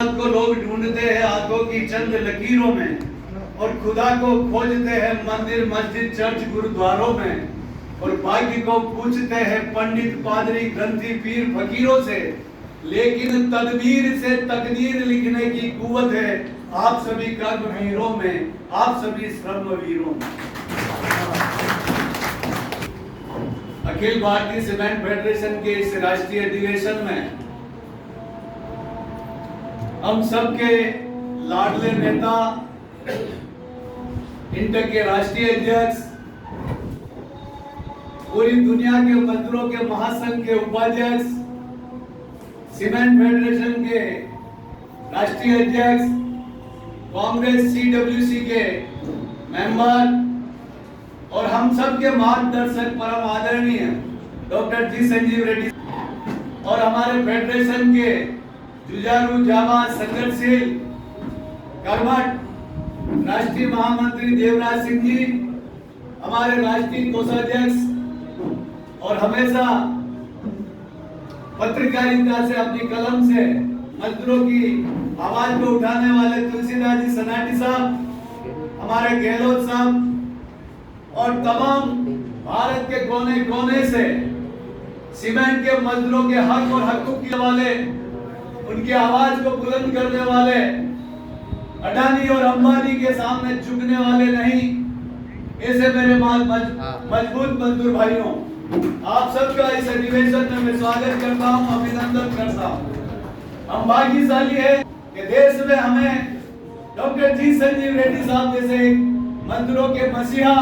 को लोग ढूंढते हैं आंखों की चंद लकीरों में और खुदा को खोजते हैं मंदिर मस्जिद चर्च गुरुद्वारों में और भाग्य को पूछते हैं पंडित पादरी ग्रंथी पीर फकीरों से, लेकिन तदबीर से तकदीर लिखने की कुव्वत है आप सभी कर्मवीरों में, आप सभी श्रमवीरों में। अखिल भारतीय सीमेंट फेडरेशन के इस राष्ट्रीय अधिवेशन में हम सबके लाडले नेता, इंटर के राष्ट्रीय अध्यक्ष, पूरी दुनिया के मजदूरों के महासंघ के उपाध्यक्ष, सीमेंट फेडरेशन के राष्ट्रीय अध्यक्ष, कांग्रेस CWC के मेंबर और हम सब के मार्गदर्शक परम आदरणीय डॉक्टर जी संजीव रेड्डी और हमारे फेडरेशन के जुझारू जाबाज संघर्षशील कर्मठ राष्ट्रीय महामंत्री देवराज सिंह जी, हमारे राष्ट्रीय कोषाध्यक्ष और हमेशा पत्रकारिता से अपनी कलम से मजदूरों की आवाज को उठाने वाले तुलसीदास जी सनाटी साहब, हमारे गहलोत साहब और तमाम भारत के कोने कोने से सीमेंट के मजदूरों के हक और हकूक के वाले, उनकी आवाज को बुलंद करने वाले, अडानी और अंबानी के सामने झुकने वाले नहीं, ऐसे मेरे मजबूत मजदूर भाइयों, आप सबका इस अधिवेशन में मैं स्वागत करता हूं, अभिनंदन करता हूं। हम भाग्यशाली है कि देश में हमें डॉक्टर जी संजीव रेड्डी साहब जैसे मजदूरों के मसीहा,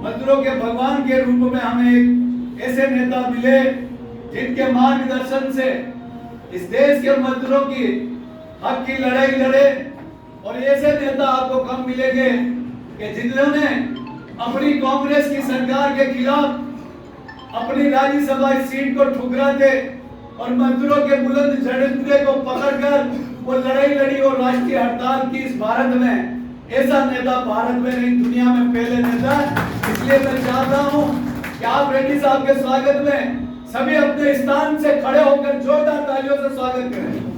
मजदूरों के भगवान के रूप में हमें एक ऐसे नेता मिले जिनके मार्गदर्शन से इस देश के मजदूरों की हक की लड़ाई लड़े। और ऐसे नेता आपको कम मिलेंगे कि जिन्होंने अपनी कांग्रेस की सरकार के खिलाफ अपनी राज्यसभा सीट को ठुकराते और मजदूरों के बुलंद झंडे को पकड़कर वो लड़ाई लड़ी और राष्ट्रीय हड़ताल की इस भारत में। ऐसा नेता भारत में नहीं, दुनिया में पहले नेता। इसलिए मैं चाहता हूं कि आप रेड्डी साहब के स्वागत में सभी अपने स्थान से खड़े होकर जोरदार तालियों से स्वागत करें।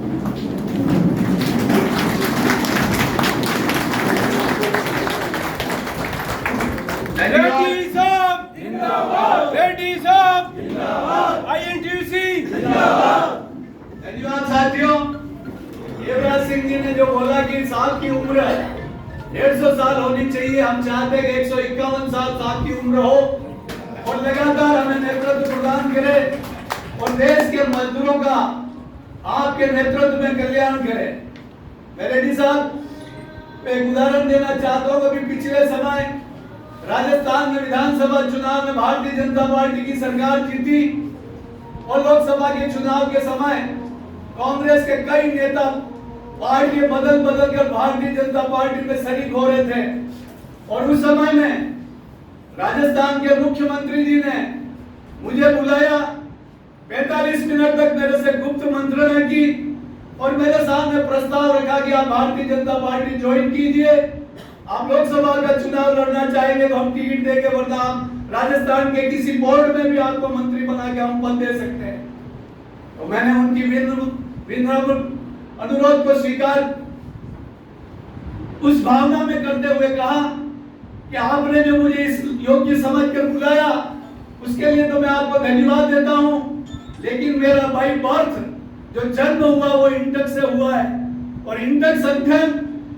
रेड्डी साहब जिंदाबाद, रेड्डी साहब जिंदाबाद, INTUC जिंदाबाद। धन्यवाद साथियों। देवराज सिंह जी ने जो बोला कि साल की उम्र 150 साल होनी चाहिए, हम चाहते हैं कि 151 साल की उम्र हो और लगातार हमें नेतृत्व प्रदान करे और देश के मजदूरों का आपके नेतृत्व में कल्याण करे। मैं रेड्डी साहब एक उदाहरण देना चाहता हूँ। अभी पिछले समय राजस्थान में विधानसभा चुनाव में भारतीय जनता पार्टी की सरकार जीती और लोकसभा के चुनाव के समय कांग्रेस के कई नेता पार्टी बदल कर भारतीय जनता पार्टी में शरीक हो रहे थे और उस समय में राजस्थान के मुख्यमंत्री जी ने मुझे बुलाया, 45 मिनट तक मेरे से गुप्त मंत्रणा की और मेरे सामने प्रस्ताव रखा कि आप भारतीय जनता पार्टी ज्वाइन कीजिए, आप लोकसभा का चुनाव लड़ना चाहेंगे तो हम टिकट देंगे, वरना आप राजस्थान के किसी बोर्ड में भी आपको मंत्री बना के हम पद दे सकते हैं। तो मैंने उनकी विनम्र अनुरोध को स्वीकार उस भावना में करते हुए कहा कि आपने जो मुझे इस योग्य समझकर बुलाया उसके लिए तो मैं आपको धन्यवाद देता हूं, लेकिन मेरा बाई बर्थ जो जन्म हुआ वो इंटक से हुआ है और इंटक संगठन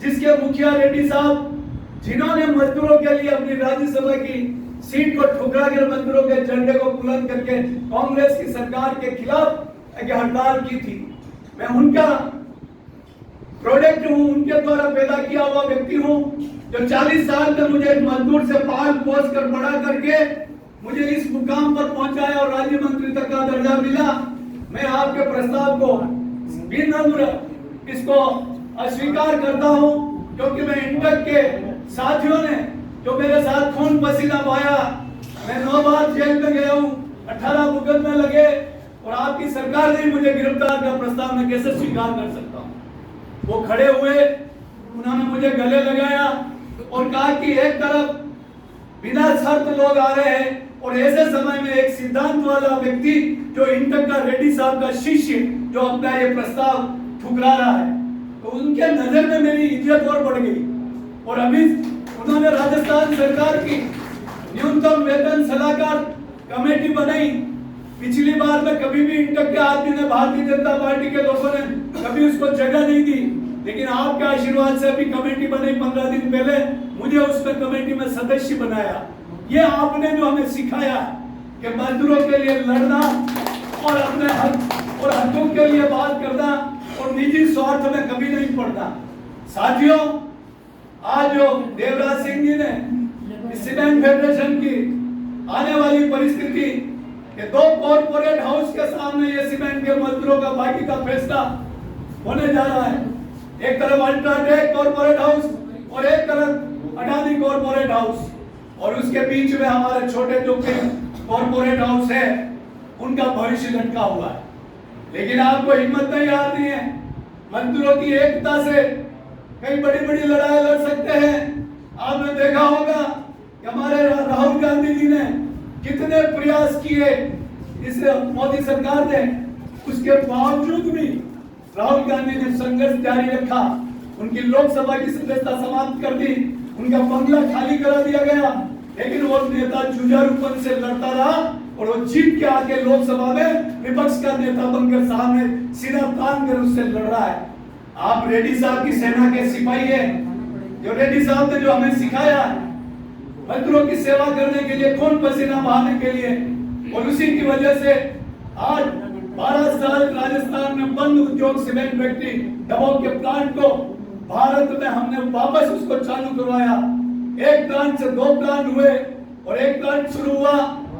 जिसके मुखिया रेड्डी साहब, जिन्होंने मजदूरों के लिए अपनी राज्यसभा की सीट को ठुकरा कर मजदूरों के झंडे को बुलंद करके कांग्रेस की सरकार के खिलाफ एक हड़ताल की थी, मैं उनका प्रोडक्ट हूं, उनके द्वारा पैदा किया हुआ व्यक्ति हूं जो 40 साल तक मुझे मजदूर से पाल पोस कर बड़ा करके मुझे इस मुकाम पर पहुंचाया और राज्य मंत्री तक का दर्जा मिला। मैं आपके प्रस्ताव को विनम्र इसको अस्वीकार करता हूं, क्योंकि मैं इंटक के साथियों ने जो मेरे साथ खून पसीना बहाया, मैं 9 बार जेल में गया हूं, 18 मुकदमे लगे और आपकी सरकार ने मुझे गिरफ्तार का प्रस्ताव मैं कैसे स्वीकार कर सकता हूं। वो खड़े हुए, उन्होंने मुझे गले लगाया और कहा कि एक तरफ बिना शर्त लोग आ रहे हैं और ऐसे समय में एक सिद्धांत वाला व्यक्ति जो इंटक का रेड्डी साहब का शिष्य जो अपना ये प्रस्ताव ठुकरा रहा है, तो उनके नजर में मेरी इज्जत और बढ़ गई। और अभी उन्होंने राजस्थान सरकार की न्यूनतम वेतन सलाहकार कमेटी बनाई। पिछली बार में कभी भी इंटक के आदमी ने, भारतीय जनता पार्टी के लोगों ने कभी उसको जगह नहीं दी, लेकिन आपके आशीर्वाद से अभी कमेटी बनी 15 दिन पहले, मुझे उसमें कमेटी में सदस्य बनाया। ये आपने जो हमें सिखाया कि मजदूरों के लिए लड़ना और अपने हक और हकों के लिए बात करना और निजी स्वार्थ में कभी नहीं पड़ना। साथियों, आज जो देवराज सिंह जी ने सीमेंट फेडरेशन की आने वाली परिस्थिति कि 2 कॉर्पोरेट हाउस के सामने ये सीमेंट के मजदूरों का बाकी का फैसला होने जा रहा है। एक तरफ अल्ट्राटेक कॉर्पोरेट हाउस और एक तरफ अडानी कॉर्पोरेट हाउस, और उसके बीच में हमारे छोटे जो कॉर्पोरेट हाउस है उनका भविष्य लटका हुआ है। लेकिन आपको हिम्मत नहीं आती है मजदूरों की एकता से कई बड़ी बड़ी लड़ाई लड़ सकते हैं। आपने देखा होगा कि हमारे राहुल गांधी जी ने कितने प्रयास किए इस मोदी सरकार ने, उसके बावजूद भी राहुल गांधी ने संघर्ष जारी रखा। उनकी लोकसभा की सदस्यता समाप्त कर दी, उनका बंगला खाली करा दिया गया, लेकिन वो नेता जुझारूपन से लड़ता रहा और वो जीत के आके लोकसभा में विपक्ष का नेता बनकर सामने सीना तान कर उससे लड़ रहा है। आप रेड्डी साहब की सेना के सिपाही हैं, जो रेड्डी साहब ने जो हमें सिखाया मजदूरों की सेवा करने के लिए, खून पसीना बहाने के लिए, और उसी की वजह से आज 12 साल राजस्थान में बंद उद्योग सीमेंट फैक्ट्री दबाव के प्लांट को भारत में हमने वापस उसको चालू करवाया। 1 प्लांट से 2 प्लांट हुए और 1 प्लांट शुरू हुआ,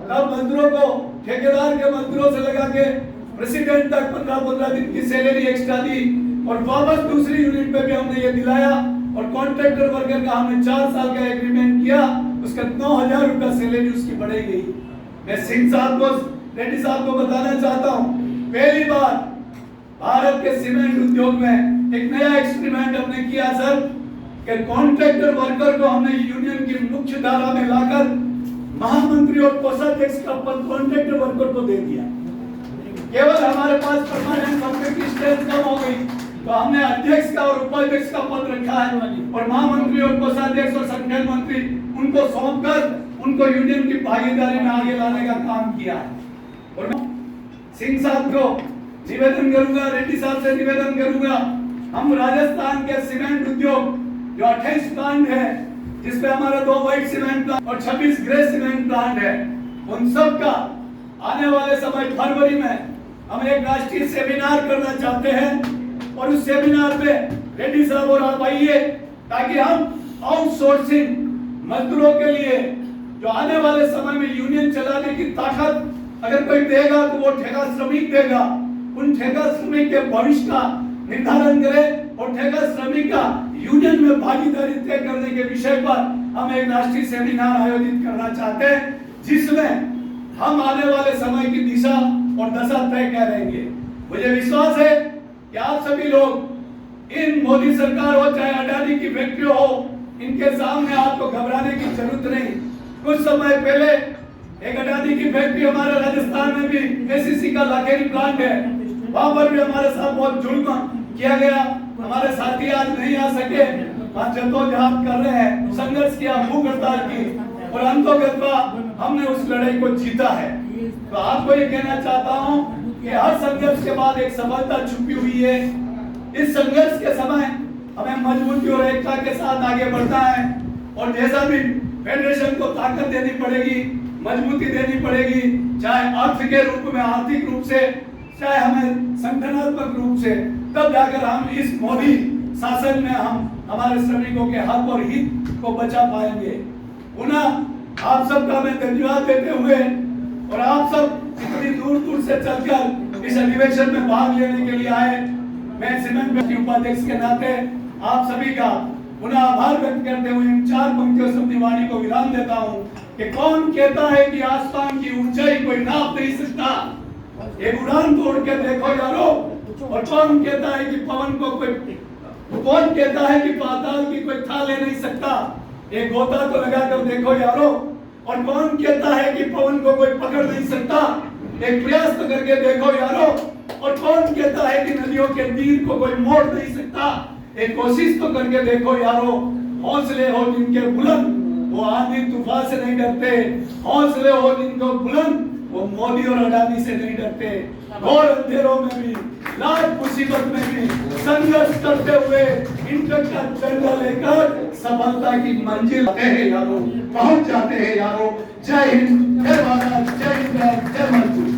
तब मजदूरों को, ठेकेदार के मजदूरों से लगा के प्रेसिडेंट तक 15-15 दिन की सैलरी एक्स्ट्रा दी, और वापस दूसरी यूनिट पे भी हमने ये दिलाया, और कॉन्ट्रैक्टर वर्कर का हमने 4 साल का एग्रीमेंट किया, उसका 9,000 रुपया सैलरी उसकी बढ़ाई गई। मैं सिंह साहब को, रेड्डी साहब को बताना चाहता हूँ, पहली बार भारत के सीमेंट उद्योग में एक नया एक्सपेरिमेंट हमने किया सर, कि कॉन्ट्रैक्टर वर्कर को हमने यूनियन की मुख्य धारा में लाकर महामंत्री और कोषाध्यक्ष का पद कॉन्ट्रैक्टर वर्कर को दे दिया। केवल हमारे पास परमानेंट कंपनी की स्ट्रेंथ कम हो गई, तो हमने अध्यक्ष का और उपाध्यक्ष का पद रखा है, और महामंत्री और कोषाध्यक्ष और संगठन मंत्री उनको सौंपकर उनको यूनियन की भागीदारी में आगे लाने का काम किया है। और सिंह साहब को निवेदन करूंगा, रेड्डी साहब से निवेदन करूंगा, हम राजस्थान के सीमेंट उद्योग जो 28 प्लांट है, जिसपे हमारे 2 व्हाइट सीमेंट प्लांट और 26 ग्रे सीमेंट प्लांट है, उन सब का आने वाले समय फरवरी में हम एक राष्ट्रीय सेमिनार करना चाहते हैं, और उस सेमिनार में रेड्डी साहब और आप आइए, ताकि हम आउटसोर्सिंग मजदूरों के लिए जो आने वाले समय में यूनियन चलाने की ताकत अगर कोई देगा तो वो ठेका श्रमिक देगा, उन ठेका श्रमिक के भविष्य का निर्धारण करें और ठेका श्रमिक का यूनियन में भागीदारी तय करने के विषय पर हम एक राष्ट्रीय सेमिनार आयोजित करना चाहते हैं, जिसमें हम आने वाले समय की दिशा और दशा तय करेंगे। मुझे विश्वास है कि आप सभी लोग, इन मोदी सरकार हो चाहे अडानी की फैक्ट्री हो, इनके सामने आपको घबराने की जरूरत नहीं। कुछ समय पहले एक अडानी की फैक्ट्री हमारे राजस्थान में भी एसीसी का लाखेरी प्लांट है, वहां पर भी हमारे साथ बहुत जुल्म किया गया। हमारे साथी आज नहीं आ सके, वहां जद्दोजहद कर रहे हैं, संघर्ष किया, भूख हड़ताल की, और अंततः हमने उस लड़ाई को जीता है। तो आपको ये कहना चाहता हूं कि हर संघर्ष के बाद एक सफलता छुपी हुई है। इस संघर्ष के समय हमें मजबूती और एकता के साथ आगे बढ़ना है, और जैसा भी फेडरेशन को ताकत देनी पड़ेगी, मजबूती देनी पड़ेगी, चाहे अर्थ के रूप में, आर्थिक रूप से, चाहे हमें संगठनात्मक रूप से, तब जाकर हम इस मोदी शासन में हम हमारे श्रमिकों के हक और हित को बचा पाएंगे। पुनः आप सबका मैं धन्यवाद देते हुए, और आप सब इतनी दूर दूर से चलकर इस अधिवेशन में भाग लेने के लिए आए, मैं सीमेंट फैक्ट्री उपाध्यक्ष के नाते आप सभी का पुनः आभार व्यक्त करते हुए इन 4 पंक्तियों से अपनी वाणी को विराम देता हूं कि कौन कहता है कि आसमान की ऊंचाई कोई नाप नहीं सकता, एक उड़ान तोड़ के देखो यारो। और कौन कहता है कि पवन को कोई, कौन कहता है कि पाताल की कोई था ले नहीं सकता, एक गोता तो लगा कर देखो यारो। और कौन कहता है कि पवन को कोई पकड़ नहीं सकता, एक प्रयास तो करके देखो यारो। और कौन कहता है कि नदियों के तीर को कोई मोड़ नहीं सकता, एक कोशिश तो करके देखो यारो, हौसले हो जिनके बुलंद वो आंधी तूफान से नहीं डरते, हौसले हो जिनको बुलंद वो मोदी और अडानी से नहीं डरते। घोर अंधेरों में भी, लाख मुसीबत में भी संघर्ष करते हुए इंटर का झंडा लेकर सफलता की मंजिल आते हैं यारो, पहुंच जाते हैं यारो। जय हिंद, जय भारत, जय हिंद, जय मजदूर।